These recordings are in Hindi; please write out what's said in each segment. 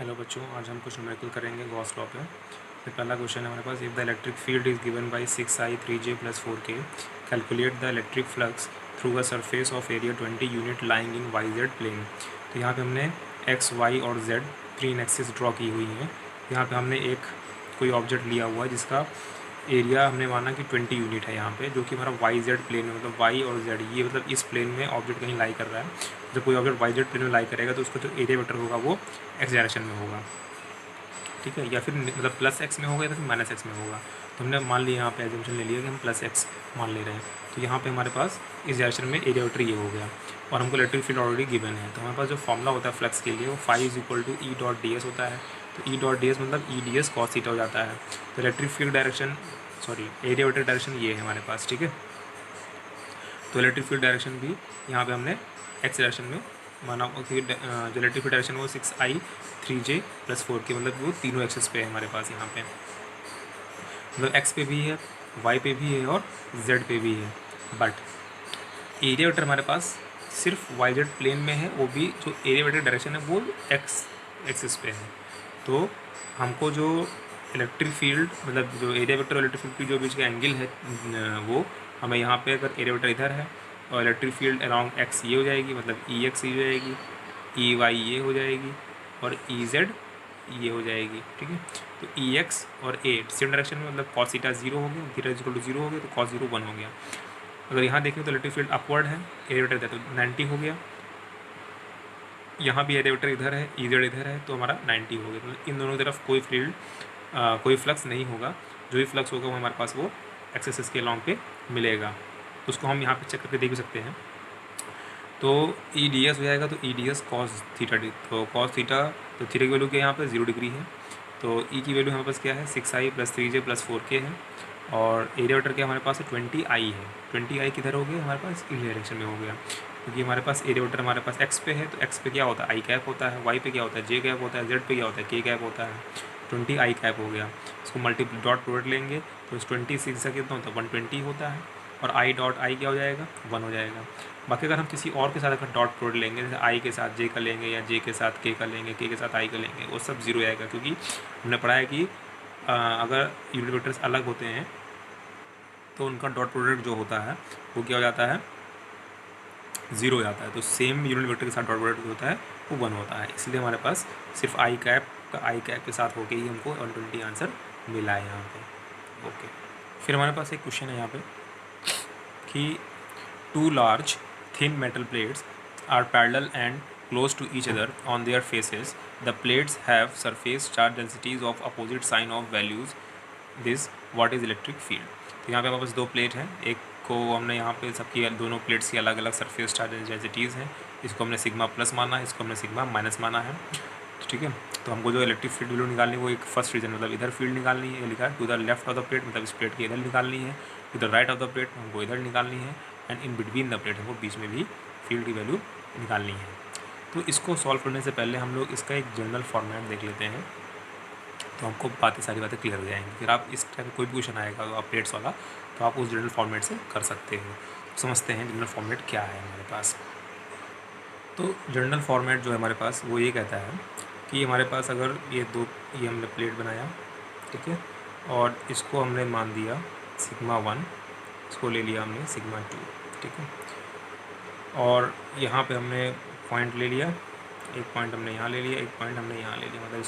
हेलो बच्चों, आज हम कुछ न्यूमेरिकल करेंगे गॉस लॉ पे। तो पहला क्वेश्चन है हमारे पास, if the electric field is given by 6i 3j + 4k, calculate the electric flux through a surface of area 20 unit lying in YZ plane. तो यहाँ पे हमने x, y और z 3 एक्सिस ड्रॉ की हुई हैं। यहाँ पे हमने एक कोई ऑब्जेक्ट लिया हुआ है जिसका एरिया हमने माना कि 20 यूनिट है यहाँ पे, जो कि हमारा YZ प्लेन में, मतलब y और z, ये मतलब इस प्लेन में ऑब्जेक्ट कहीं लाई कर रहा है। जब कोई ऑब्जेक्ट YZ प्लेन में लाई करेगा तो उसका जो एरिया वेक्टर होगा वो x डायरेक्शन में होगा, ठीक है, या फिर मतलब +x में होगा या फिर -x में होगा। तो हमने मान लिया, यहाँ पे एजम्पशन ले लिया कि हम +x मान ले रहे हैं। तो यहाँ पे हमारे पास इस डायरेक्शन में एरिया वेक्टर ये हो गया और हमको इलेक्ट्रिक फील्ड ऑलरेडी गिवन है। तो हमारे पास जो फॉर्मूला होता है फ्लक्स के लिए वो φ = E.ds होता है। तो E.ds मतलब EDS cos थीटा हो जाता है। तो electric field direction, sorry, area vector direction ये है हमारे पास, ठीक है। तो इलेक्ट्रिक फील्ड डायरेक्शन भी यहाँ पे हमने x डायरेक्शन में माना, क्योंकि जो इलेक्ट्रिक फील्ड डायरेक्शन वो 6i 3j + 4k, मतलब वो तीनों एक्सेस पे है हमारे पास यहाँ पे, मतलब x पे भी है, y पे भी है और z पे भी है। बट एरिया वेक्टर हमारे पास सिर्फ YZ प्लेन में है, वो भी जो एरिया वेक्टर डायरेक्शन है वो x एक्सिस पे है। तो हमको जो इलेक्ट्रिक फील्ड, मतलब जो एरिया वेक्टर और इलेक्ट्रिक फील्ड की जो बीच का एंगल है, वो हमें यहाँ पे, अगर एरिया वेक्टर इधर है और इलेक्ट्रिक फील्ड अराउंड x ये हो जाएगी, मतलब EX ये हो जाएगी, EY ये हो जाएगी और EZ ये हो जाएगी, ठीक है। तो EX और A सेम डायरेक्शन में, मतलब cos थीटा 0 हो गया, थीटा = 0 हो गया, तो cos 0 1 हो गया। अगर यहाँ देखें तो इलेक्ट्रिक फील्ड अपवर्ड है, एरिया वेक्टर इधर, तो 90 हो गया। यहाँ भी एरिया वेक्टर इधर है, EZ इधर है, तो हमारा 90 हो गया। मतलब इन दोनों तरफ कोई फील्ड, कोई फ्लक्स नहीं होगा। जो भी फ्लक्स होगा वो हमारे पास वो एक्सेस के लॉन्ग पे मिलेगा। तो उसको हम यहाँ पे चेक करके देख भी सकते हैं। तो EDS हो जाएगा, तो EDS cos थीटा, तो cos थीटा, तो थीटा की वैल्यू क्या है यहाँ पे 0 डिग्री है। तो E की वैल्यू हमारे पास क्या है, 6i + 3j + 4k है। और एरिया वेक्टर क्या हमारे पास है, 20i है। 20i किधर हो गया हमारे पास, इस डायरेक्शन में हो गया, क्योंकि हमारे पास एरिया वेक्टर हमारे पास x पे है। तो x पे क्या होता है, i कैप होता है, y पे क्या होता है, j कैप होता है, z पे क्या होता है, k कैप होता है। 20i कैप हो गया। इसको मल्टीपल डॉट प्रोडक्ट लेंगे तो इस 26 से कितना होता है, 120 होता है। और i डॉट i क्या हो जाएगा, 1 हो जाएगा। बाकी अगर हम किसी और के साथ अगर डॉट प्रोडक्ट लेंगे, जैसे i के साथ j का लेंगे या j के साथ k का लेंगे, k के साथ i का लेंगे, वो सब 0 आएगा, क्योंकि हमने पढ़ा है कि अगर यूनिट वेक्टर्स अलग होते हैं तो उनका डॉट प्रोडक्ट जो होता है वो क्या हो जाता है, 0 हो जाता है। तो सेम यूनिट वेक्टर के साथ डॉट प्रोडक्ट होता है वो 1 होता है। इसलिए हमारे पास सिर्फ i कैप के साथ होके ही हमको 120 आंसर मिला है यहाँ पे। ओके, फिर हमारे पास एक क्वेश्चन है यहाँ पे कि 2 large thin metal plates are parallel and close to each other on their faces. The plates have surface charge densities of opposite sign of values. This what is electric field? तो यहाँ पे हमारे पास दो प्लेट हैं, एक को हमने यहाँ पे सबकी दोनों प्लेट्स की अलग अलग सरफेस चार्ज डेंसिटीज़ हैं। इसको हमने सिग्मा प्लस माना है, इसको हमने सिग्मा माइनस माना है, ठीक है। तो हमको जो इलेक्ट्रिक फील्ड वैल्यू निकालनी है वो एक फर्स्ट रीजन, मतलब इधर फील्ड निकालनी है, लिखा है to the left of the plate, मतलब इस प्लेट के इधर निकालनी है, to the right of the plate हमको इधर निकालनी है, and in between the plate हमको बीच में भी फील्ड की वैल्यू निकालनी है। तो इसको सॉल्व करने से पहले हम लोग इसका एक जनरल फॉर्मेट देख लेते हैं, तो हमको सारी बातें क्लियर हो जाएंगी। फिर आप इस टाइप कोई भी क्वेश्चन आएगा तो आप प्लेट्स वाला, तो आप उस जनरल फॉर्मेट से कर सकते हो। समझते हैं जनरल फॉर्मेट क्या है हमारे पास। तो जनरल फॉर्मेट जो है हमारे पास वो ये कहता है कि हमारे पास अगर ये हमने प्लेट बनाया, ठीक है, और इसको हमने मान दिया सिग्मा 1, इसको ले लिया हमने सिग्मा 2, ठीक है, और यहाँ पे हमने पॉइंट ले लिया, एक पॉइंट हमने यहाँ ले लिया, एक पॉइंट हमने यहाँ ले लिया, मतलब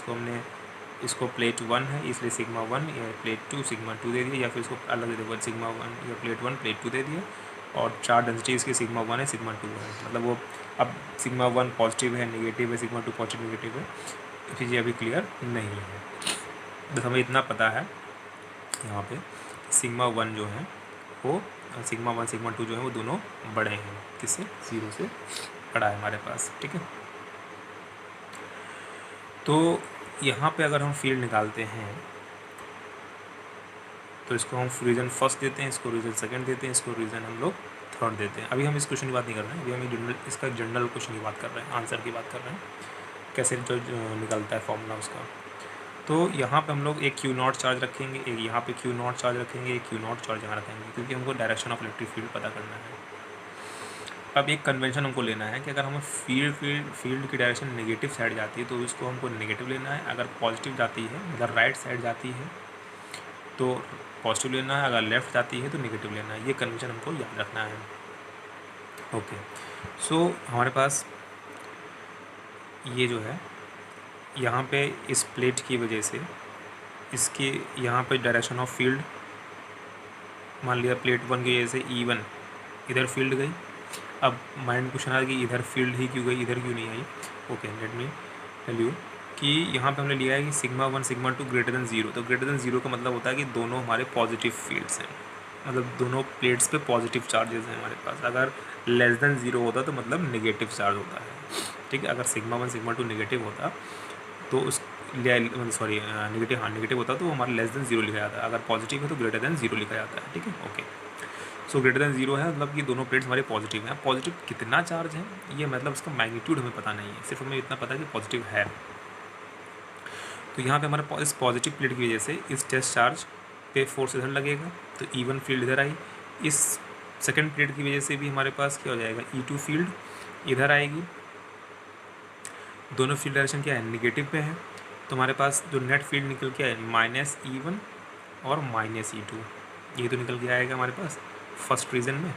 इसको प्लेट 1 है इसलिए सिग्मा 1, या प्लेट 2 सिग्मा 2 दे दिया, या फिर इसको अलग दे दिया सिग्मा 1 या प्लेट 1 प्लेट 2 दे दिया, और चार डेंसिटी इसकी सिग्मा 1 है सिग्मा 2 है, मतलब वो अब सिग्मा 1 पॉजिटिव है नेगेटिव है, सिग्मा 2 पॉजिटिव नेगेटिव है, चीज़ें अभी क्लियर नहीं है। बस हमें इतना पता है यहाँ पे सिग्मा 1 जो है वो सिग्मा 1 सिग्मा 2 जो है वो दोनों बड़े हैं, किससे, 0 से बड़ा है हमारे पास, ठीक है। तो यहाँ पे अगर हम फील्ड निकालते हैं तो इसको हम रीज़न फर्स्ट देते हैं, इसको रीज़न सेकंड देते हैं, इसको रीज़न हम लोग थर्ड देते हैं। अभी हम इस क्वेश्चन की बात नहीं कर रहे हैं, अभी हम जनरल इसका जनरल क्वेश्चन की बात कर रहे हैं, आंसर की बात कर रहे हैं, कैसे जो निकलता है फॉर्मूला उसका। तो यहाँ पे हम लोग एक Q0 चार्ज रखेंगे, एक यहाँ पे Q0 चार्ज रखेंगे, एक Q0 चार्ज यहाँ रखेंगे, क्योंकि हमको डायरेक्शन ऑफ इलेक्ट्रिक फील्ड पता करना है। अब एक कन्वेंशन हमको लेना है कि अगर हमें फील्ड की डायरेक्शन नेगेटिव साइड जाती है तो इसको हमको नेगेटिव लेना है, अगर पॉजिटिव जाती है अगर राइट साइड जाती है तो पॉजिटिव लेना है, अगर लेफ़्ट जाती है तो नेगेटिव लेना है। ये कन्वेंशन हमको याद रखना है। ओके, सो हमारे पास ये जो है यहाँ पे इस प्लेट की वजह से इसके यहाँ पे डायरेक्शन ऑफ फील्ड, मान लिया प्लेट 1 की वजह से E1 इधर फील्ड गई। अब माइंड क्वेश्चन आ रहा है कि इधर फील्ड ही क्यों गई, इधर क्यों नहीं आई। Okay, let me tell you कि यहाँ पे हमने लिया है कि सिग्मा 1 सिग्मा 2 ग्रेटर देन 0। तो ग्रेटर देन 0 का मतलब होता है कि दोनों हमारे पॉजिटिव फील्ड्स हैं, मतलब दोनों प्लेट्स पे पॉजिटिव चार्जेस हैं हमारे पास। अगर लेस देन 0 होता तो मतलब नेगेटिव चार्ज होता है, ठीक है। अगर सिग्मा 1 सिग्मा 2 नेगेटिव होता तो उस सॉरी नेगेटिव, हाँ नेगेटिव होता तो हमारा लेस देन 0 लिखा जाता है। अगर पॉजिटिव है तो ग्रेटर देन 0 लिखा जाता है, ठीक है। ओके, सो ग्रेटर देन 0 है मतलब कि दोनों प्लेट्स हमारे पॉजिटिव हैं। पॉजिटिव कितना चार्ज है ये मतलब इसका मैग्नीट्यूड हमें पता नहीं है, सिर्फ हमें इतना पता है कि पॉजिटिव है। तो यहाँ पे हमारे इस पॉजिटिव प्लेट की वजह से इस टेस्ट चार्ज पे फोर्स इधर लगेगा तो E1 फील्ड इधर आई। इस सेकेंड प्लेट की वजह से भी हमारे पास क्या हो जाएगा, E2 फील्ड इधर आएगी। दोनों फील्ड डायरेक्शन क्या है, नेगेटिव पे है। तो हमारे पास जो नेट फील्ड निकल के आए -E1 और -E2, ये तो निकल के आएगा हमारे पास फर्स्ट रीजन में,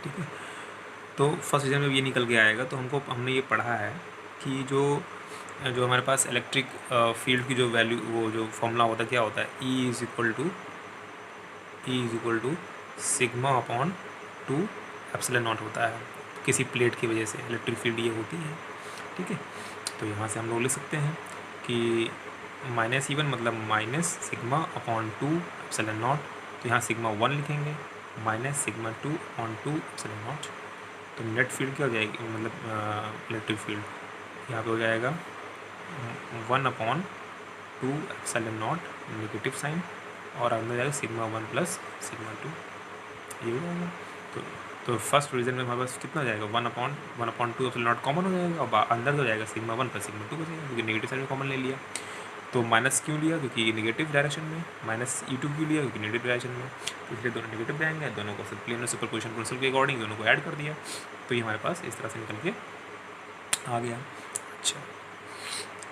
ठीक है। तो फर्स्ट रीजन में ये निकल के आएगा। तो हमने ये पढ़ा है कि जो हमारे पास इलेक्ट्रिक फील्ड की जो वैल्यू, वो जो फॉर्मूला होता है क्या होता है, E is equal to sigma upon 2 epsilon naught होता है। किसी प्लेट की वजह से इलेक्ट्रिक फील्ड ये होती है, ठीक है। तो यहाँ से हम लोग लिख सकते हैं कि -E1 मतलब minus sigma upon 2 epsilon not. तो यहाँ सिग्मा 1 लिखेंगे minus sigma 2 upon 2 epsilon not. तो नेट फील्ड क्या हो जाएगी, मतलब इलेक्ट्रिक फील्ड यहाँ पे हो जाएगा 1 upon 2 epsilon naught negative sign, और अंदर जाएगा सिग्मा 1 प्लस सिग्मा 2, ये हो जाएगा। तो फर्स्ट रीजन में हमारे पास कितना हो जाएगा, 1 अपॉन 2 एप्सिलॉन नॉट कॉमन हो जाएगा, और अंदर हो जाएगा सिग्मा 1 प्लस सिग्मा 2 बचेगा, क्योंकि नेगेटिव साइड में कॉमन ले लिया। तो माइनस क्यों लिया, क्योंकि नेगेटिव डायरेक्शन में, -E2 क्यों लिया, क्योंकि नेगेटिव डायरेक्शन में, तो इसलिए दोनों नेगेटिव जाएंगे। दोनों को सिंपली हमने सुपरपोजिशन प्रिंसिपल के अकॉर्डिंग दोनों को ऐड कर दिया, तो ये हमारे पास इस तरह से निकल के आ गया। अच्छा,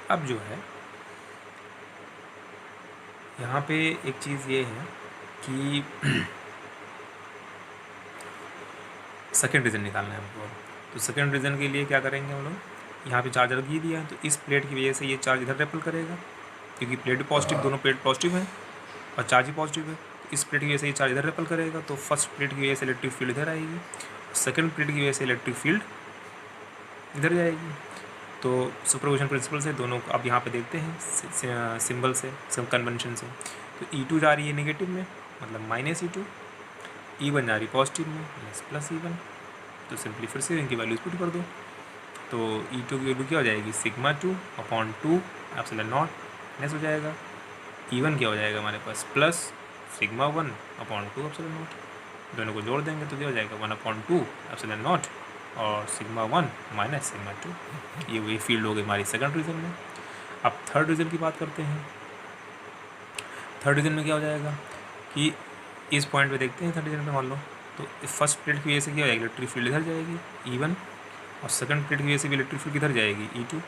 अब जो है यहाँ पे एक चीज़ ये है कि सेकेंड रीज़न निकालना है हमको। तो सेकेंड रीज़न के लिए क्या करेंगे हम लोग, यहाँ पे चार्ज रख दिया है, तो इस प्लेट की वजह से ये चार्ज इधर रेपल करेगा, क्योंकि प्लेट भी पॉजिटिव, दोनों प्लेट पॉजिटिव हैं और चार्ज भी पॉजिटिव है। तो इस प्लेट की वजह से ये चार्ज इधर रेपल करेगा, तो फर्स्ट प्लेट की वजह से इलेक्ट्रिक फील्ड इधर आएगी, सेकेंड प्लेट की वजह से इलेक्ट्रिक फील्ड इधर जाएगी। तो सुपरपोजिशन प्रिंसिपल से दोनों को अब यहाँ पे देखते हैं सिंबल से, सब कन्वेंशन से। तो E2 जा रही है नेगेटिव में, मतलब -E2, E1 जा रही पॉजिटिव में, प्लस E1। तो सिंपली फिर से इनकी वैल्यूज पुट कर दो। तो E2 की वैल्यू क्या हो जाएगी, सिग्मा 2 अपॉन 2 एप्सिलॉन नॉट नेस हो जाएगा। E1 क्या हो जाएगा हमारे पास, plus sigma 1 upon 2 epsilon naught. दोनों को जोड़ देंगे तो क्या हो जाएगा, 1 अपॉन 2 एप्सिलॉन नॉट और सिग्मा 1 माइनस सिग्मा 2। ये वही फील्ड हो गई हमारी सेकंड रीजन में। अब थर्ड रीजन की बात करते हैं। थर्ड रीजन में क्या हो जाएगा कि इस पॉइंट पे देखते हैं थर्ड रीजन में, मान लो तो फर्स्ट प्लेट की वजह से क्या हो जाएगी, इलेक्ट्रिक फील्ड इधर जाएगी E1, और सेकंड प्लेट की वजह से भी इलेक्ट्रिक फील्ड किधर जाएगी E2।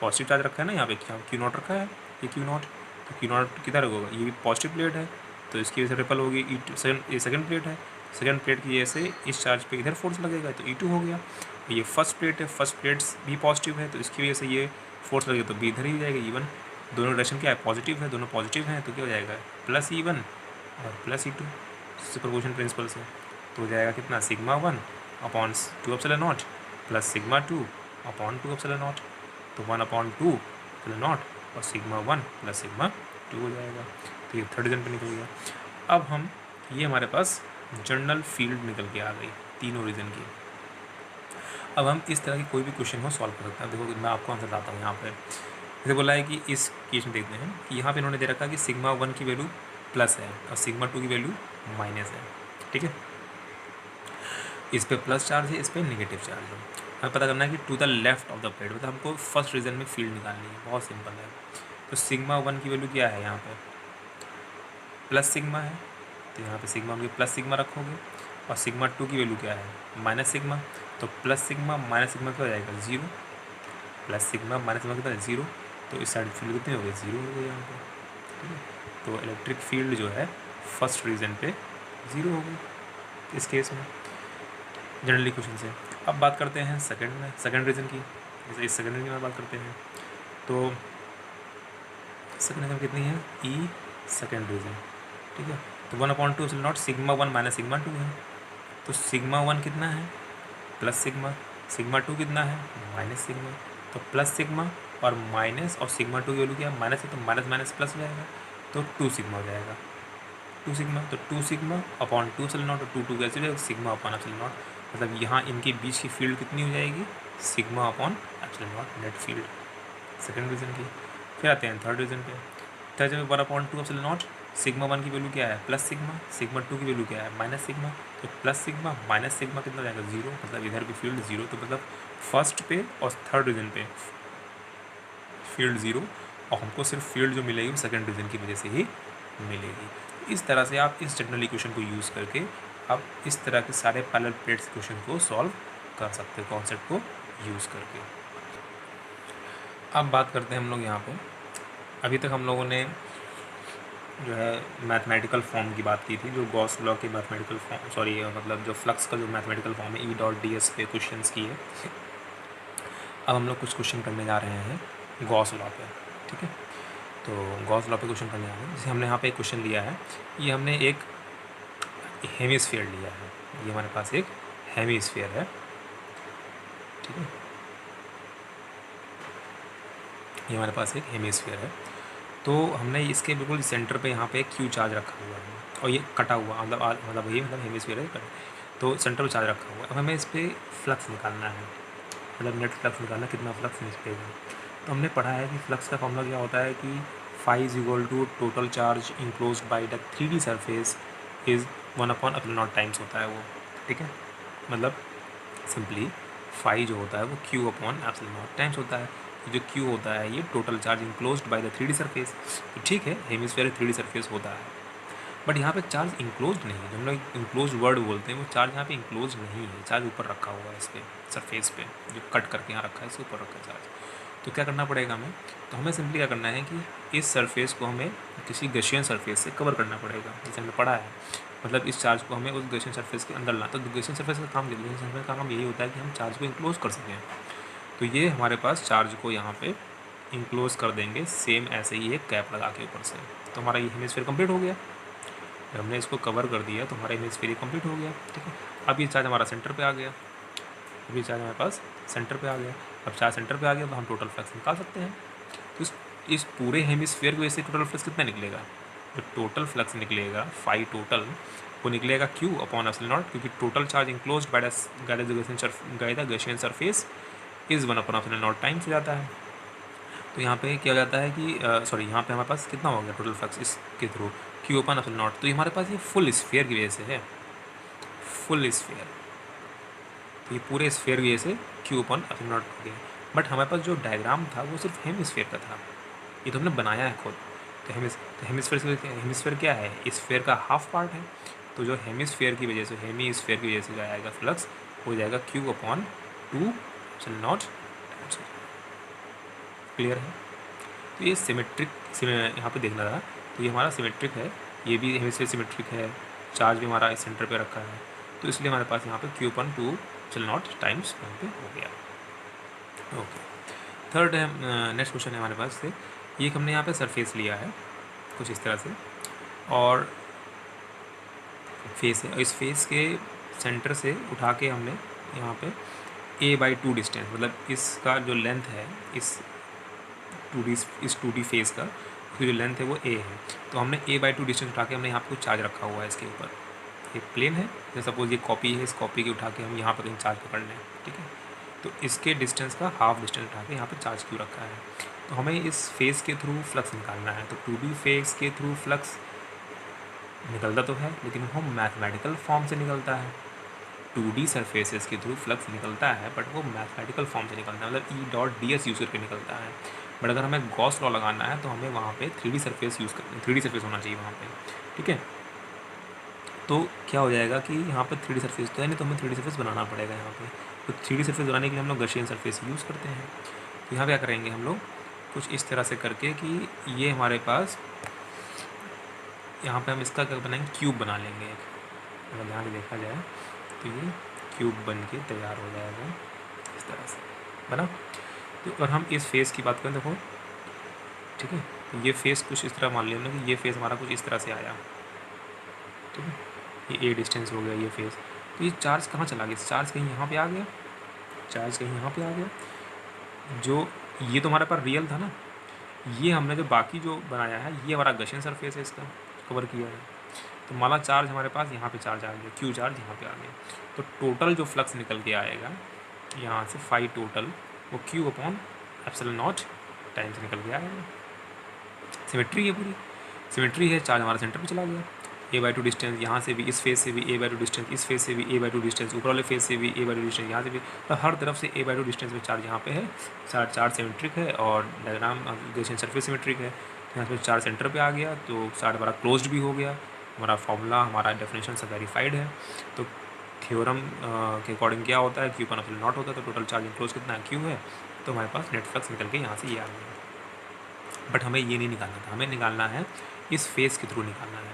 पॉजिटिव चार्ज रखा है ना यहाँ पे, क्या Q0 रखा है, ये Q0, तो Q0 किधर होगा, ये भी पॉजिटिव प्लेट है तो इसकी वजह से रिपल होगी E2। ये सेकंड प्लेट है, सेकंड प्लेट की वजह से इस चार्ज पे इधर फोर्स लगेगा तो E2 हो गया। ये फर्स्ट प्लेट है, फर्स्ट प्लेट्स भी पॉजिटिव है तो इसकी वजह से ये फोर्स लगेगा तो भी इधर ही हो जाएगा E1। दोनों डायरेक्शन क्या है, पॉजिटिव है, दोनों पॉजिटिव हैं, तो क्या हो जाएगा प्लस E1 और प्लस E2 सुपरपोजिशन प्रिंसिपल से। तो हो जाएगा कितना, sigma 1 upon 2 epsilon not plus sigma 2 upon 2 epsilon not. तो 1 अपॉन 2 एप्सिलॉन नॉट और सिग्मा 1 प्लस सिग्मा 2 हो जाएगा। तो ये थर्ड रीजन पर निकल गया। अब हम ये हमारे पास जनरल फील्ड निकल के आ गई तीनों रीजन की। अब हम इस तरह की कोई भी क्वेश्चन हो सॉल्व कर सकते हैं। देखो मैं आपको आंसर बताता हूँ। यहाँ पे जैसे बोला है कि इस केस में देखते हैं कि यहाँ पे इन्होंने दे रखा है कि सिग्मा 1 की वैल्यू प्लस है और सिग्मा 2 की वैल्यू माइनस है, ठीक है। इस पे प्लस चार्ज है, इस पे नेगेटिव चार्ज है। हमें पता करना है कि to the left of the plate, मतलब हमको फर्स्ट रीजन में फील्ड निकालनी है, बहुत सिंपल है। तो सिग्मा 1 की वैल्यू क्या है, यहाँ पे प्लस सिग्मा है, तो यहाँ पे सिग्मा में प्लस सिग्मा रखोगे। और सिग्मा टू की वैल्यू क्या है माइनस सिग्मा, तो प्लस सिग्मा माइनस सिग्मा क्या हो जाएगा zero, plus sigma minus sigma कितना है जीरो, तो इस साइड फील्ड कितनी हो गई जीरो हो गई यहाँ पे, ठीक है। तो इलेक्ट्रिक फील्ड जो है फर्स्ट रीजन पे ज़ीरो हो गई इस केस में जनरली क्वेश्चन से। अब बात करते हैं सेकंड रीजन की, जैसे इस सेकंड रीजन की बात करते हैं तो सेकंड रीजन कितनी है ई सेकंड रीजन, ठीक है। तो 1/2 not sigma one minus sigma two है, तो सिग्मा वन कितना है प्लस सिग्मा, सिग्मा टू कितना है माइनस सिग्मा, तो प्लस सिग्मा और माइनस और सिग्मा टू की वैल्यू क्या है माइनस है, तो माइनस माइनस प्लस हो जाएगा, तो 2 सिग्मा हो जाएगा, 2 सिग्मा, तो 2 सिग्मा अपॉन 2 एप्सिलॉन नॉट, और 2 कैसे हो जाएगा सिग्मा अपॉन एप्सिलॉन नॉट, मतलब यहाँ इनके बीच की फील्ड कितनी हो जाएगी sigma upon epsilon naught net field second region की। फिर आते हैं थर्ड रीजन पे, third region 1/2 epsilon naught, sigma one की वैल्यू क्या है प्लस सिग्मा, सिग्मा टू की वैल्यू क्या है माइनस सिग्मा, तो प्लस सिग्मा माइनस सिग्मा कितना हो जाएगा जीरो, मतलब इधर भी फील्ड जीरो, तो मतलब फर्स्ट पे और थर्ड रीजन पे फील्ड ज़ीरो, और हमको सिर्फ फील्ड जो मिलेगी वो सेकंड रीजन की वजह से ही मिलेगी। इस तरह से आप इस जनरल इक्वेशन को यूज़ करके आप इस तरह के सारे पैरेलल प्लेट्स क्वेश्चन को सॉल्व कर सकते हैं कॉन्सेप्ट को यूज़ करके। अब बात करते हैं हम लोग यहाँ पे, अभी तक हम लोगों ने जो है मैथमेटिकल फॉर्म की बात की थी, जो गॉस लॉ के मैथमेटिकल फॉर्म मतलब जो फ्लक्स का जो मैथमेटिकल फॉर्म है E.ds पे क्वेश्चंस की है। अब हम लोग कुछ क्वेश्चन करने जा रहे हैं गॉस लॉ पे, ठीक है। तो गॉस लॉ पे क्वेश्चन करने जा रहे हैं, जैसे हमने यहाँ पे एक क्वेश्चन लिया है, ये हमने एक हेमिस्फीयर लिया है, ये हमारे पास एक हेमिस्फीयर है, ठीक है, ये हमारे पास एक हेमिस्फीयर है। तो हमने इसके बिल्कुल सेंटर पे यहाँ पे एक क्यू चार्ज रखा हुआ है और ये कटा हुआ मतलब वही मतलब हेमिस्फीयर है, तो सेंटर पे चार्ज रखा हुआ है। अब हमें इस पर फ्लक्स निकालना है, मतलब नेट फ्लक्स निकालना, कितना फ्लक्स निकलेगा। तो हमने पढ़ा है कि फ्लक्स का फॉर्मूला क्या होता है कि phi is equal to total charge enclose by the 3D surface is 1/ε0 times होता है वो, ठीक है। मतलब सिंपली फाई जो होता है वो Q अपॉन ε0 टाइम्स होता है, जो Q होता है ये total charge enclosed by the 3D surface. तो ठीक है हेमिस्फीयर 3D सरफेस होता है, बट यहाँ पे चार्ज इंक्लोज नहीं है, जो हम लोग इंक्लोज वर्ड बोलते हैं वो चार्ज यहाँ पे इंक्लोज नहीं है, चार्ज ऊपर रखा हुआ है इस पर सरफेस पे, जो कट करके यहाँ रखा है इसके ऊपर रखा है चार्ज। तो क्या करना पड़ेगा हमें, तो हमें सिंपली क्या करना है कि इस सरफेस को हमें किसी गशियन सरफेस से कवर करना पड़ेगा, जैसे हमने पढ़ा है, मतलब इस चार्ज को हमें उस गशियन सरफेस के अंदर लाना। तो गशियन सरफेस का काम गशियन सरफेस का काम यही होता है कि हम चार्ज को इंक्लोज कर सकें। तो ये हमारे पास चार्ज को यहाँ पे इंक्लोज कर देंगे सेम ऐसे ही एक कैप लगा के ऊपर से, तो हमारा ये हेमिस्फीयर कंप्लीट हो गया। जब हमने इसको कवर कर दिया तो हमारा हेमिस्फीयर कंप्लीट हो गया, ठीक है। अब ये चार्ज हमारा सेंटर पे आ गया, अब ये चार्ज हमारे पास सेंटर पे आ गया। अब चार्ज सेंटर पे आ गया तो हम टोटल फ्लक्स निकाल सकते हैं। तो इस पूरे हेमिस्फीयर की वजह से टोटल फ्लक्स कितना निकलेगा, जो टोटल फ्लक्स निकलेगा फाई टोटल वो निकलेगा Q अपॉन ε0, क्योंकि total charge enclose by the Gaussian surface is 1/ε0 times हो जाता है। तो यहाँ पे क्या हो जाता है कि यहाँ पे हमारे पास कितना हो गया टोटल फ्लक्स इसके थ्रू Q अपॉन ε0, तो ये हमारे पास ये फुल स्फीयर की वजह से है, फुल स्फीयर, तो ये पूरे स्फीयर की वजह से Q अपॉन ε0 हो गया। बट हमारे पास जो डायग्राम था वो सिर्फ हेमिस्फीयर का था, ये तो हमने बनाया है खुद। तो हेमिस्फीयर क्या है, स्फीयर का हाफ पार्ट है, तो जो हेमिस्फीयर की वजह से हेमिस्फीयर की वजह से जो आएगा फ्लक्स हो जाएगा Q अपॉन 2ε0। क्लियर है। तो ये सिमेट्रिक यहाँ पे देखना था, तो ये हमारा सिमेट्रिक है, ये भी हेमिस्फीयर सिमेट्रिक है, चार्ज भी हमारा इस सेंटर पे रखा है, तो इसलिए हमारे पास यहाँ पे Q अपॉन 2ε0 टाइम्स यहाँ पे हो गया। ओके, थर्ड है, नेक्स्ट क्वेश्चन है हमारे पास से, ये हमने यहाँ पे सरफेस लिया है कुछ इस तरह से, और फेस है, और इस फेस के सेंटर से उठा के हमने यहाँ पे a/2 डिस्टेंस, मतलब इसका जो लेंथ है इस 2D फेस का, इसकी जो लेंथ है वो a है, तो हमने a/2 डिस्टेंस उठा के हमने यहाँ पे कुछ चार्ज रखा हुआ है इसके ऊपर, ये प्लेन है, जैसे सपोज ये कॉपी है, इस कॉपी के उठा के हम यहाँ पर कहीं चार्ज पकड़ लें, ठीक है। तो इसके डिस्टेंस का हाफ डिस्टेंस उठा के यहाँ पे चार्ज क्यों रखा है, तो हमें इस फेस के थ्रू फ्लक्स निकालना है। तो 2D फेस के थ्रू फ्लक्स निकलता तो है, लेकिन वो मैथमेटिकल फॉर्म से निकलता है। 2D सरफेसेस के थ्रू फ्लक्स निकलता है, बट वो मैथमेटिकल फॉर्म से निकलता है, मतलब E.ds यूज़ करके निकलता है। बट अगर हमें गॉस लॉ लगाना है तो हमें वहाँ पे 3D सरफेस यूज़ करना, 3D सरफेस होना चाहिए वहाँ पे, ठीक है। तो क्या हो जाएगा कि यहाँ पर 3D सरफेस तो है नहीं, तो हमें 3D सरफेस बनाना पड़ेगा यहाँ पे। तो 3D सरफेस बनाने के लिए हम लोग गॉसियन सरफेस यूज़ करते हैं। तो यहाँ पे क्या करेंगे हम लोग कुछ इस तरह से करके कि ये हमारे पास यहाँ पे हम इसका क्या बनाएंगे, क्यूब बना लेंगे। अगर ध्यान से देखा जाए तो ये क्यूब बन के तैयार हो जाएगा इस तरह से, बना। तो अगर हम इस फेस की बात करें, देखो ठीक है, तो ये फेस कुछ इस तरह मान लिया हमने कि ये फेस हमारा कुछ इस तरह से आया, ठीक है, ये ए डिस्टेंस हो गया ये फेस। तो ये चार्ज कहाँ चला गया, चार्ज कहीं यहाँ पे आ गया, चार्ज कहीं यहाँ पे आ गया। जो ये तो हमारे पास रियल था ना, ये हमने जो बाकी जो बनाया है ये हमारा गॉसियन सरफेस है, इसका कवर किया है। तो माना चार्ज हमारे पास यहाँ पे चार्ज आ गया, क्यू चार्ज यहाँ पे आ गया, तो टोटल जो फ्लक्स निकल के आएगा यहाँ से फाई टोटल, वो Q upon epsilon not time से निकल के आएगा। सिमेट्री है, पूरी सिमेट्री है। चार्ज हमारा सेंटर पे चला गया, a/2 डिस्टेंस यहाँ से भी, इस फेस से भी a/2 डिस्टेंस, इस फेस से भी a/2 डिस्टेंस, ऊपर वाले फेस से भी a/2 डिस्टेंस, यहाँ से भी, तो हर तरफ से a/2 डिस्टेंस में चार्ज यहाँ पे है। चार्ज सिमेट्रिक है और डायग्राम गॉसियन सरफेस सिमेट्रिक है। यहाँ पे चार्ज सेंटर पे आ गया, तो चार्ज हमारा क्लोज्ड भी हो गया। हमारा फॉर्मूला, हमारा डेफिनेशन सब वेरीफाइड है। तो थ्योरम के अकॉर्डिंग क्या होता है, क्यू पर एप्सिलॉन नॉट होता है, तो टोटल चार्ज इनक्लोज कितना है, क्यू है। तो हमारे पास नेट फ्लक्स निकल के यहाँ से ये आ गया। बट हमें ये नहीं निकालना था, हमें निकालना है इस फेस के थ्रू निकालना है।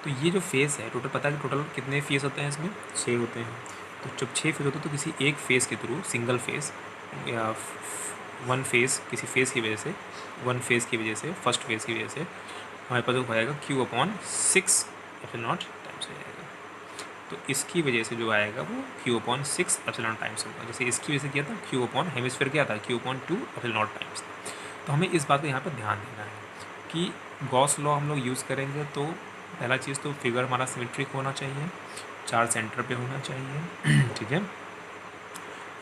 तो ये जो फेस है, टोटल पता है कि टोटल कितने फेस होते हैं इसमें, 6 होते हैं। तो जब 6 फेस होते हैं तो किसी एक फेस के थ्रू, सिंगल फेस या वन फेस, किसी फेस की वजह से, वन फेस की वजह से, फर्स्ट फेस की वजह से हमारे पास जो आएगा Q upon 6 epsilon not times हो जाएगा। तो इसकी वजह से जो आएगा वो क्यू अपॉन 6 एप्सिलॉन टाइम्स होगा। जैसे इसकी वजह से किया था, क्यू अपॉन हेमिस्फीयर क्या था, Q upon 2 epsilon not times. तो हमें इस बात को यहाँ पर ध्यान देना है कि गॉस लॉ हम लोग यूज़ करेंगे तो पहला चीज़ तो फिगर हमारा सिमेट्रिक होना चाहिए, चार्ज सेंटर पे होना चाहिए, ठीक है,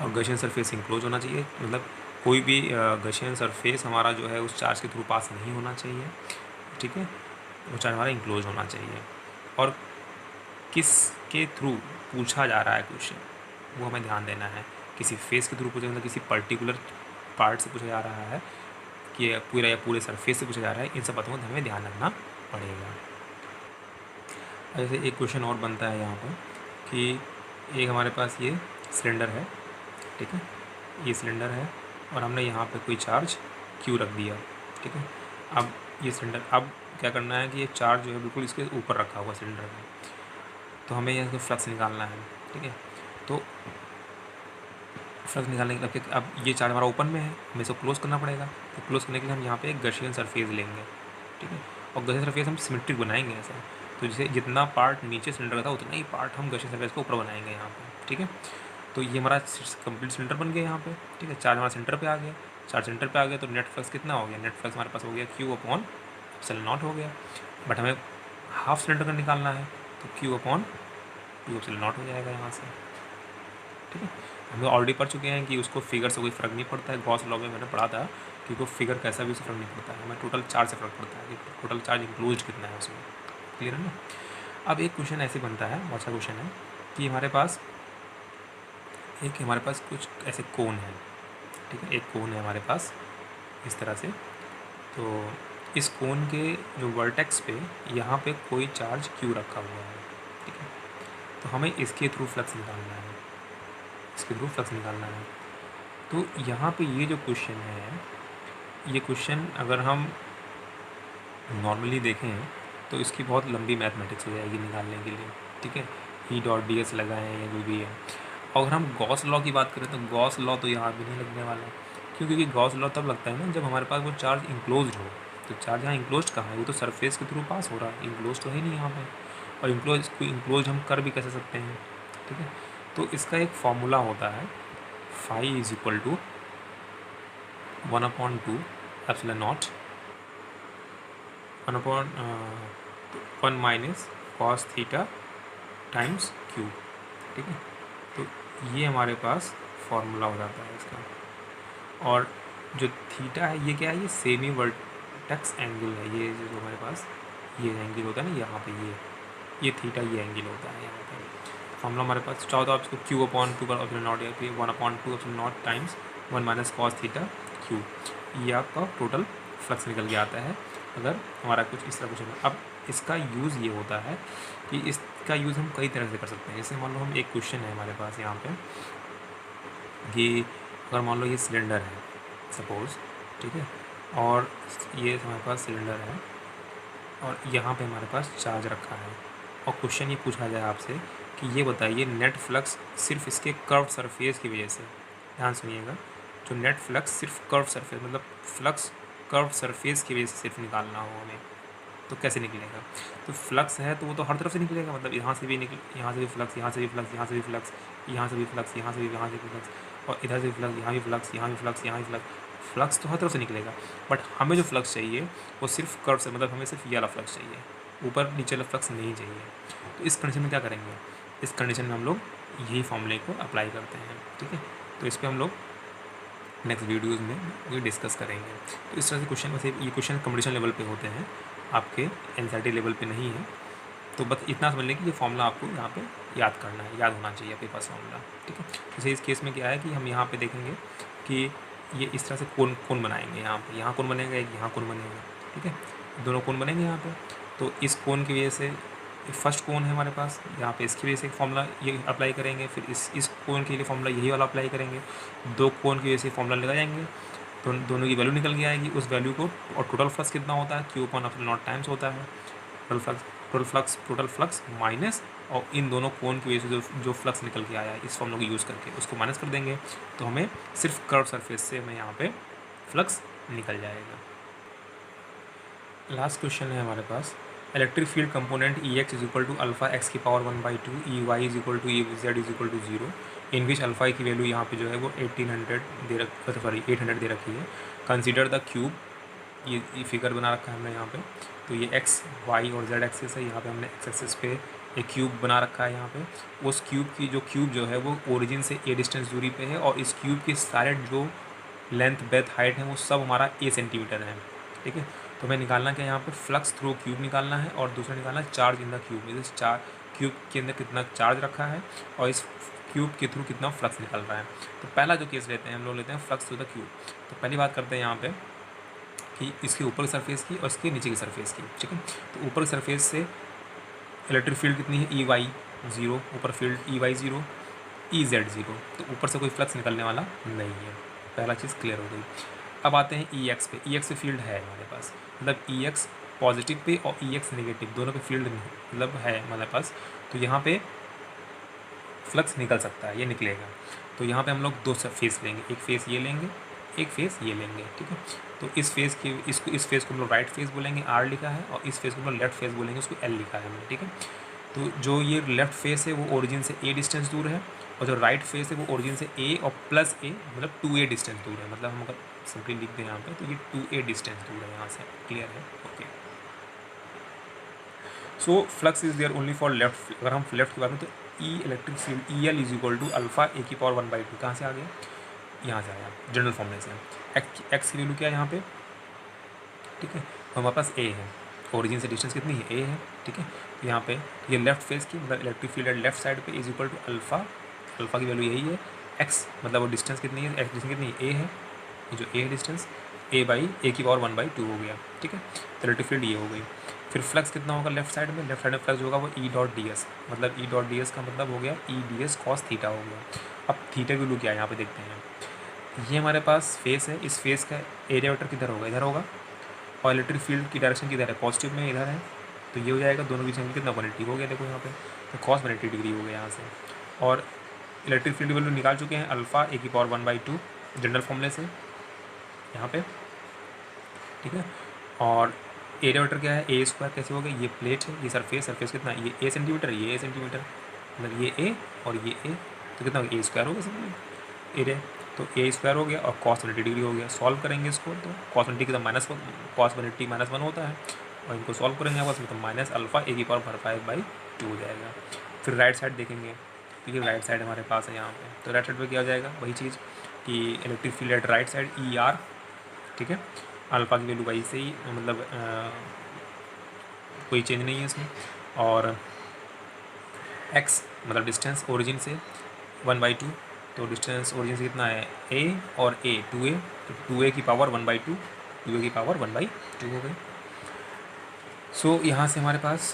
और गॉसियन सरफेस इंक्लोज होना चाहिए। मतलब कोई भी गॉसियन सरफेस हमारा जो है उस चार्ज के थ्रू पास नहीं होना चाहिए, ठीक है, वो चार्ज हमारा इंक्लोज होना चाहिए। और किस के थ्रू पूछा जा रहा है क्वेश्चन, वो हमें ध्यान देना है। किसी फेस के थ्रू पूछा, मतलब किसी पर्टिकुलर पार्ट से पूछा जा रहा है कि पूरा या पूरे सरफेस से पूछा जा रहा है, इन सब बातों का हमें ध्यान रखना पड़ेगा। ऐसे एक क्वेश्चन और बनता है यहाँ पर कि एक हमारे पास ये सिलेंडर है, ठीक है, ये सिलेंडर है और हमने यहाँ पे कोई चार्ज क्यू रख दिया, ठीक है। अब ये सिलेंडर, अब क्या करना है कि ये चार्ज जो है बिल्कुल इसके ऊपर रखा हुआ सिलेंडर में, तो हमें यहाँ फ्लक्स निकालना है, ठीक है। तो फ्लक्स निकालने के लिए अब ये चार्ज हमारा ओपन में है, हमें इसको क्लोज करना पड़ेगा। तो क्लोज करने के लिए हम यहाँ पे एक गॉसियन सरफेस लेंगे, ठीक है, और गॉसियन सरफेस हम सिमेट्रिक बनाएंगे ऐसा। तो जैसे जितना पार्ट नीचे सिलेंडर का था उतना ही पार्ट हम गॉसियन सरफेस को ऊपर बनाएंगे यहाँ पे, ठीक है। तो ये हमारा कंप्लीट सिलेंडर बन गया यहाँ पे, ठीक है। चार्ज हमारा सेंटर पे आ गया, चार्ज सेंटर पे आ गया तो नेट फ्लक्स कितना हो गया, नेट फ्लक्स हमारे पास हो गया क्यू अपॉन एप्सिलॉन नॉट हो गया। बट हमें हाफ सिलेंडर का निकालना है, तो क्यू अपॉन 2 एप्सिलॉन नॉट हो जाएगा यहाँ से, ठीक है। हम लोग ऑलरेडी पढ़ चुके हैं कि उसको फिगर से कोई फ़र्क नहीं पड़ता है। गॉस लॉ में मैंने पढ़ा था कि वो फिगर कैसा भी उससे फ़र्क नहीं पड़ता है, हमें टोटल चार्ज से फ़र्क पड़ता है कि टोटल चार्ज इंक्लूड कितना है उसमें, क्लियर है ना। अब एक क्वेश्चन ऐसे बनता है, बहुत अच्छा क्वेश्चन है कि हमारे पास कुछ ऐसे कोन है, ठीक है, एक कोन है हमारे पास इस तरह से। तो इस कोन के जो वर्टेक्स पे यहाँ पे कोई चार्ज क्यू रखा हुआ है, ठीक है। तो हमें इसके थ्रू फ्लक्स निकालना है, इसके थ्रू फ्लक्स निकालना है। तो यहाँ पे ये जो क्वेश्चन है, ये क्वेश्चन अगर हम नॉर्मली देखें तो इसकी बहुत लंबी मैथमेटिक्स हो जाएगी निकालने के लिए, ठीक है। ई डॉट डी एस लगाएँ या जो भी है। और अगर हम गॉस लॉ की बात करें तो गॉस लॉ तो यहाँ भी नहीं लगने वाला, क्योंकि गॉस लॉ तब लगता है ना जब हमारे पास वो चार्ज इंक्लोज हो। तो चार्ज यहाँ इंक्लोज कहाँ है, वो तो सरफेस के थ्रू पास हो रहा है, इंक्लोज तो है नहीं यहाँ पे। और इंक्लोज हम कर भी कैसे सकते हैं, ठीक है। तो इसका एक फॉर्मूला होता है, phi is equal to 1/2 epsilon naught 1 minus cos theta times Q, ठीक है। तो ये हमारे पास फॉर्मूला हो जाता है इसका। और जो थीटा है ये क्या है, ये सेमी वर्टेक्स एंगल है। ये जो हमारे पास ये एंगल होता है ना यहाँ पे, ये थीटा ये एंगल होता है यहाँ पे। फॉर्मूला हमारे पास चाहो तो आप इसको क्यू अपॉन 2 एप्सिलॉन नॉट या फिर 1/2 epsilon not times 1 minus cos theta Q, ये आपका टोटल फ्लक्स निकल के आता है अगर हमारा कुछ इस तरह कुछ। अब इसका यूज़ ये होता है कि इसका यूज़ हम कई तरह से कर सकते हैं। जैसे मान लो हम एक क्वेश्चन है हमारे पास यहाँ पे कि अगर मान लो ये सिलेंडर है सपोज़, ठीक है, और ये हमारे पास सिलेंडर है और यहाँ पे हमारे पास चार्ज रखा है और क्वेश्चन ये पूछा जाए आपसे कि ये बताइए नेट फ्लक्स सिर्फ इसके कर्व सरफेस की वजह से, ध्यान सुनिएगा, जो नेट फ्लक्स सिर्फ कर्व सरफेस मतलब फ्लक्स कर्व सरफेस की वजह से सिर्फ निकालना हो हमें, तो कैसे निकलेगा? तो फ्लक्स है तो वो तो हर तरफ से निकलेगा, मतलब यहाँ से भी यहाँ से भी फ्लक्स, यहाँ से भी फ्लक्स, यहाँ से भी फ्लक्स, यहाँ से भी फ्लक्स, यहाँ से भी फ्लक्स और इधर से भी फ्लक्स, यहाँ भी फ्लक्स, यहाँ भी फ्लक्स, यहाँ भी फ्लक्स, फ्लक्स तो हर तरफ से निकलेगा। बट हमें जो फ्लक्स चाहिए वो सिर्फ कर्व से, मतलब हमें सिर्फ ये वाला फ्लक्स चाहिए, ऊपर नीचे वाला फ्लक्स नहीं चाहिए। तो इस कंडीशन में क्या करेंगे? इस कंडीशन में हम लोग यही फॉर्मूले को अप्लाई करते हैं, ठीक है। तो इस पर हम लोग नेक्स्ट वीडियोज़ में ये डिस्कस करेंगे। तो इस तरह से क्वेश्चन, वैसे ये क्वेश्चन कंपटीशन लेवल पे होते हैं, आपके एनसीईआरटी लेवल पे नहीं है। तो बस इतना समझ लें कि ये फॉर्मूला आपको यहाँ पे याद करना है, याद होना चाहिए आपके पास फॉर्मूला, ठीक है। जैसे इस केस में क्या है कि हम यहाँ पे देखेंगे कि ये इस तरह से कोन कोन बनाएंगे, यहाँ कोन बनेगा, एक यहाँ कोन बनेगा, ठीक है, दोनों कोन बनेंगे यहाँ पे। तो इस कोन की वजह से फर्स्ट कोन है हमारे पास, यहाँ पे इसकी वजह से फॉर्मूला ये अप्लाई करेंगे, फिर इस कोन के लिए फॉर्मूला यही वाला अप्लाई करेंगे, दो कोन की वजह से फॉर्मूला लगाएंगे, तो दोनों की वैल्यू निकल के आएगी, उस वैल्यू को, और टोटल फ्लक्स कितना होता है, Q upon epsilon not times होता है टोटल फ्लक्स माइनस, और इन दोनों कोन की वजह से जो फ्लक्स निकल के आया है इस फॉर्मूला को यूज़ करके उसको माइनस कर देंगे, तो हमें सिर्फ कर्व सरफेस से हमें यहाँ पे फ्लक्स निकल जाएगा। लास्ट क्वेश्चन है हमारे पास, electric field component E x is equal to alpha x की power 1/2, E y is equal to E z is equal to 0, in which alpha की वैल्यू यहाँ पे जो है वो 800 दे रखी है। कंसीडर द क्यूब, ये फिगर बना रखा है हमने यहाँ पे, तो ये एक्स वाई और जेड एक्सिस है, यहाँ पे हमने एक्स एक्सिस पे एक क्यूब बना रखा है यहाँ पे। उस क्यूब जो है वो ओरिजिन से ए डिस्टेंस दूरी पे है, और इस क्यूब की सारे जो लेंथ ब्रेथ हाइट है वो सब हमारा ए सेंटीमीटर है, ठीक है। तो हमें निकालना क्या, यहाँ पे फ्लक्स थ्रू क्यूब निकालना है, और दूसरा निकालना चार्ज इन द क्यूब, इस क्यूब के अंदर कितना चार्ज रखा है और इस क्यूब के थ्रू कितना फ्लक्स निकल रहा है। तो पहला जो केस लेते हैं हम लोग लेते हैं फ्लक्स थ्रू द क्यूब। तो पहली बात करते हैं यहाँ पे कि इसके ऊपर की सरफेस की और इसके नीचे की सरफेस की, ठीक है। तो ऊपर की सरफेस से इलेक्ट्रिक फील्ड कितनी है, ई वाई 0, ऊपर field E Y 0, E Z 0, तो ऊपर से कोई फ्लक्स निकलने वाला नहीं है, पहला चीज़ क्लियर हो गई। अब आते हैं ई एक्स पे, ई एक्स पे फील्ड है हमारे पास, मतलब ई एक्स पॉजिटिव पे और ई एक्स नेगेटिव दोनों पे फील्ड मतलब है हमारे पास, तो यहाँ पे फ्लक्स निकल सकता है, ये निकलेगा। तो यहाँ पे हम लोग दो फेस लेंगे, एक फेस ये लेंगे, एक फेस ये लेंगे, ठीक है। तो इस फेस को हम लोग राइट फेस बोलेंगे, आर लिखा है, और इस फेस को हम लोग लेफ्ट फेस बोलेंगे, उसको एल लिखा है हमने, ठीक है। तो जो ये लेफ्ट फेस है वो ओरिजिन से ए डिस्टेंस दूर है, और जो राइट फेस है वो ओरिजिन से ए और प्लस ए मतलब 2a डिस्टेंस दूर है, मतलब हम अगर सिंपली लिख दें यहाँ पे तो ये 2a डिस्टेंस दूर है यहाँ से, क्लियर है, okay. So flux is there only for left, अगर हम लेफ्ट की बात करें तो E electric field E L is equal to alpha a की पावर 1/2, कहाँ से आ गया, यहाँ से आया जनरल फॉर्मूले से। एक्स की वैल्यू क्या है यहाँ पे, ठीक है, तो हमारे पास ए है, ओरिजिन से डिस्टेंस कितनी है, ए है, ठीक है। तो यहाँ पे ये लेफ्ट फेस की मतलब इलेक्ट्रिक फील्ड लेफ्ट साइड पे इज इक्वल टू अल्फा की वैल्यू यही है, एक्स मतलब वो डिस्टेंस कितनी है, एक्स डिस्टेंस कितनी है, ए है, ये जो ए है डिस्टेंस, ए की पावर 1/2 हो गया, ठीक है। तो इलेक्ट्रिक फील्ड ये हो गई। फिर फ्लक्स कितना होगा लेफ्ट साइड में फ्लक्स होगा वो ई डॉट डी एस, मतलब ई डॉट डी एस का मतलब हो गया E D S cos theta हो गया। अब थीटा की वैल्यू क्या है यहाँ पे देखते हैं, ये हमारे पास फेस है, इस फेस का एरिया वेक्टर किधर होगा, इधर होगा, और इलेक्ट्रिक फील्ड की डायरेक्शन किधर है, पॉजिटिव में इधर है, तो ये हो जाएगा, दोनों बीच में कितना 180 हो गया, देखो यहाँ पे, तो कॉस 180 डिग्री हो गया यहाँ से। और इलेक्ट्रिक फील्ड वैल्यू निकाल चुके हैं अल्फा ए की पावर 1/2 जनरल फॉर्मूले से यहाँ पे, ठीक है। और एरिया वेक्टर क्या है, ए स्क्वायर कैसे हो गया, ये प्लेट है, ये सरफेस कितना, ये ए सेंटीमीटर, ये ए सेंटीमीटर, मतलब ये ए और ये ए, तो कितना हो गया, ए स्क्वायर हो गया सिंपली एरिया, तो ए स्क्वायर हो गया और कॉस 180 डिग्री हो गया। सॉल्व करेंगे इसको तो कॉस 180 की कॉस 180 -1 होता है, और इनको सॉल्व करेंगे आपस में तो माइनस अल्फा ए की पावर 5/2 हो जाएगा। फिर राइट साइड देखेंगे, तो ये राइट साइड हमारे पास है यहाँ पे, तो राइट साइड पे क्या हो जाएगा, वही चीज़ कि electric field at right side E R, ठीक है, अल्फा की वैल्यू वही से ही मतलब कोई चेंज नहीं है इसमें, और एक्स मतलब डिस्टेंस ओरिजिन से 1/2, तो डिस्टेंस ओरिजिन से कितना है ए और ए 2a, तो 2a की पावर 1/2 हो गई। सो यहाँ से हमारे पास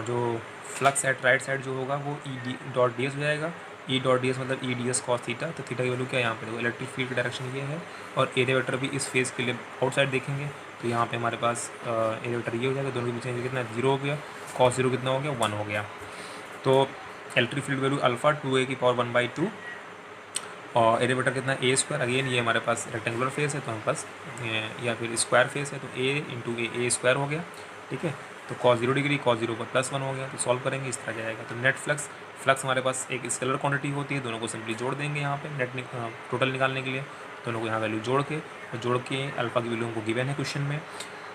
जो फ्लक्स एट राइट साइड जो होगा वो E D dot D S हो जाएगा। ई डॉट डी एस मतलब E D S cos theta. तो थीटा की वैल्यू क्या है यहाँ पे देखो, इलेक्ट्रिक फील्ड की डायरेक्शन ये है और एरिया वेक्टर भी इस फेज़ के लिए आउटसाइड देखेंगे तो यहाँ पे हमारे पास एरिया वेक्टर ये हो जाएगा, दोनों के बीच में कितना 0 हो गया, कॉस 0 कितना हो गया 1 हो गया। तो electric field value alpha 2a⁴ और एरिया वेक्टर कितना ए स्क्वायर। अगेन ये हमारे पास रेक्टेंगुलर फेस है तो हमारे पास या फिर स्क्वायर फेस है तो ए इंटू ए स्क्वायर हो गया, ठीक है। तो cos 0 डिग्री cos 0 पर +1 हो गया। तो सॉल्व करेंगे इस तरह जाएगा। तो नेट फ्लक्स हमारे पास एक स्केलर क्वांटिटी होती है, दोनों को सिंपली जोड़ देंगे यहाँ पे नेट टोटल निकालने के लिए। दोनों को यहाँ वैल्यू जोड़ के अल्फा की वैल्यू हमको गिवन है क्वेश्चन में,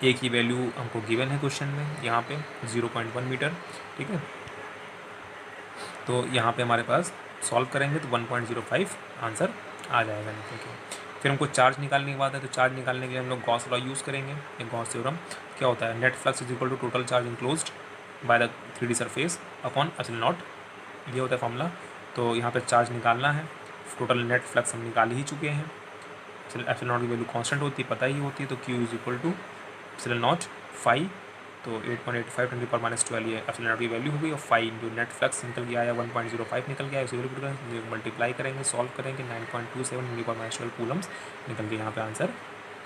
ए की वैल्यू हमको गिवन है क्वेश्चन में यहाँ पे 0.1 मीटर, ठीक है। तो यहाँ पे हमारे पास सॉल्व करेंगे तो 1.05 आंसर आ जाएगा निकल के। फिर हमको चार्ज निकालने की बात है तो चार्ज निकालने के लिए हम लोग गॉस लॉ यूज़ करेंगे। ये गॉस थ्योरम क्या होता है, net flux is equal to total charge enclosed by the 3D surface upon epsilon naught, ये होता है फॉर्मूला। तो यहाँ पे चार्ज निकालना है, टोटल नेट फ्लक्स हम निकाल ही चुके हैं। एप्सिलॉन नॉट की वैल्यू कांस्टेंट होती है, पता ही होती है। तो Q is equal to epsilon naught phi, तो 8.85 10⁻12 ये एप्सिलॉन नॉट की वैल्यू हो गई। और फाई जो नेट फ्लक्स निकल गया है 1.05 निकल गया है, उसे रिपीट करेंगे, मल्टीप्लाई करेंगे, सॉल्व करेंगे, 9.27 10⁻12 कूलम्स निकल के यहाँ पे आंसर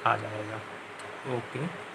आ जाएगा। ओके।